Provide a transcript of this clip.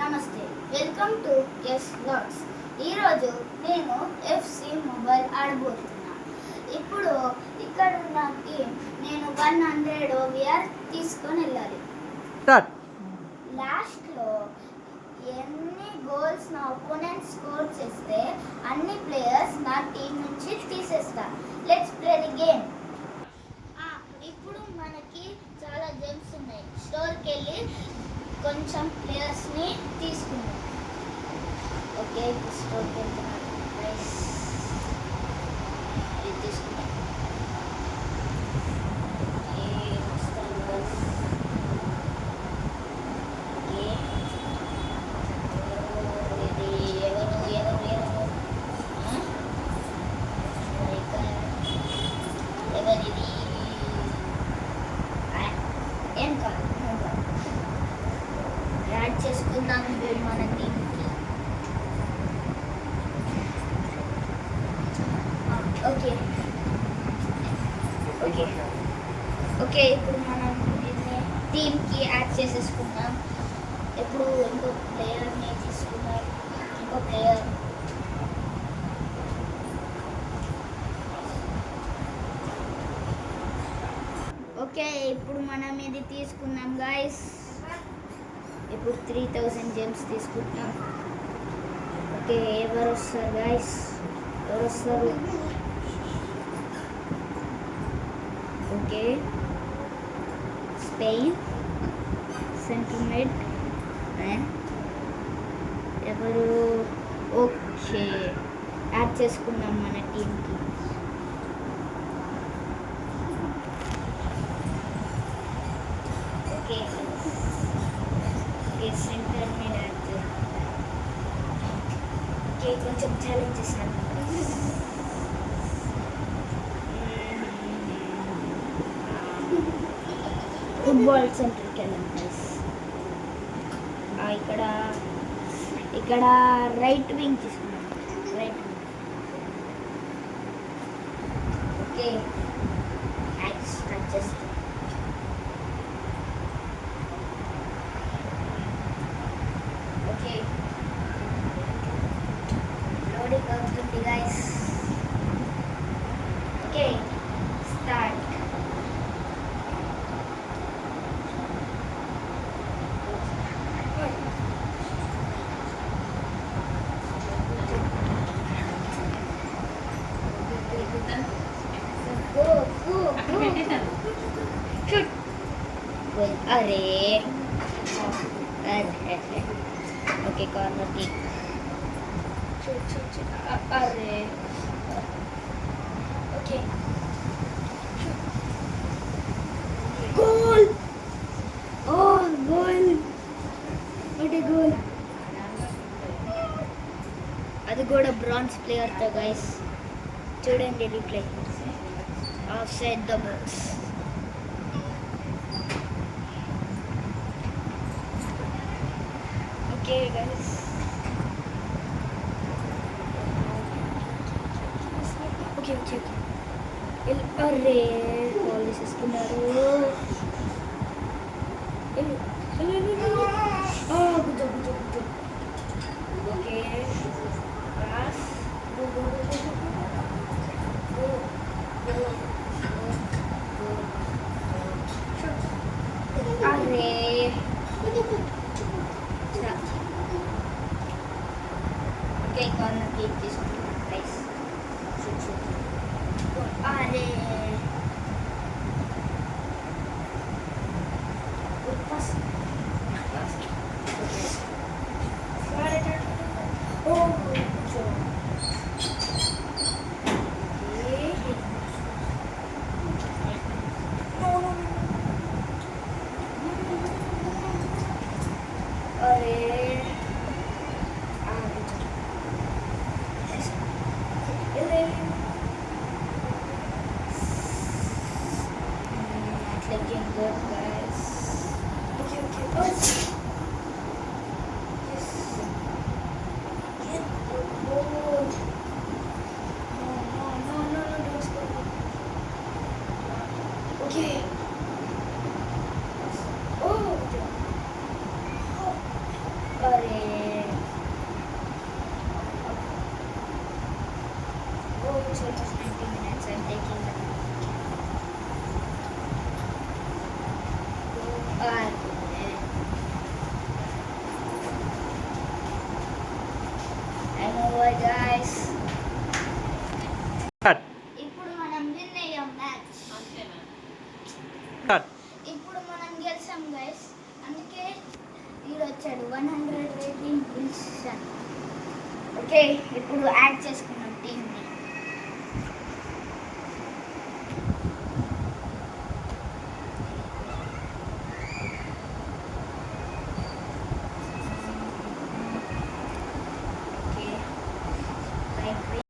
నమస్తే, welcome to yes LADS. ఈరోజు నేను ఎఫ్సి మొబైల్ ఆడబోతున్నా. ఇప్పుడు ఇక్కడ ఉన్న టీం నేను 100 ఓవిఆర్ తీసుకొని వెళ్ళాలి. లాస్ట్లో ఎన్ని గోల్స్ నా ఒపోనెంట్ స్కోర్ చేస్తే అన్ని ప్లేయర్స్ నా టీం నుంచి తీసేస్తా. Let's play the game. ఇప్పుడు మనకి చాలా గేమ్స్ ఉన్నాయి. స్టోర్కి వెళ్ళి కొంచెం ప్లేయర్స్ని తీసుకున్నాం. ఓకే, స్టోర్కి వెళ్తున్నాను. ఇది తీసుకున్నాం. యాడ్ చేసుకుందాం మన టీంకి. ఓకే ఓకే ఓకే ఇప్పుడు మనం టీంకి యాడ్ చేసేసుకుందాం. ఇప్పుడు ఇంకో ప్లేయర్ని తీసుకున్నాం. ఇంకో ప్లేయర్ ఓకే ఇప్పుడు మనం ఇది తీసుకున్నాం గాయస్. ఇప్పుడు 3000 జెమ్స్ తీసుకుంటాం. ఓకే, ఎవరు వస్తారు గాయస్? ఎవరు వస్తారు? ఓకే, స్పెయిన్ సెంటిమెంట్ ఎవరు? ఓకే, యాడ్ చేసుకున్నాం మన టీంకి. ఓకే సెంటర్ మీద యాడ్ చేస్తాం. ఓకే, కొంచెం ఛాలెంజ్ చేశాను. ఫుట్బాల్ సెంటర్కి వెళ్ళాం ప్లీజ్. ఇక్కడ రైట్ వింగ్ తీసుకున్నాం. Right wing. ఓకే, స్టార్ట్ చేస్తాం. ఓకే, లోడింగ్ అవుతుంది గైస్. Okay, start. अरे ओके, कॉर्नर किक. अरे okay, goal. Oh goal, what a goal. అది కూడా బ్రాంజ్ ప్లేయర్ తో గైస్. చూడండి replay. Off side the box. Okay guys, okay अरे पॉलिस इसकुన్నారు. ओके पास अरे ओके, कॉर्नर किक తీసుకుంటాం గైస్. अरे पास ओह అరే oh it's almost 90 minutes I'm taking the I know what guys cut ఇప్పుడు మనం విన్ అయ్యాం మ్యాచ్ కట్ ఇప్పుడు మనం గెలిచాం గైస్ అందుకే వీడు వచ్చాడు 100 రేటింగ్ విల్సన్ ఓకే ఇప్పుడు యాడ్ చేసుకుందాం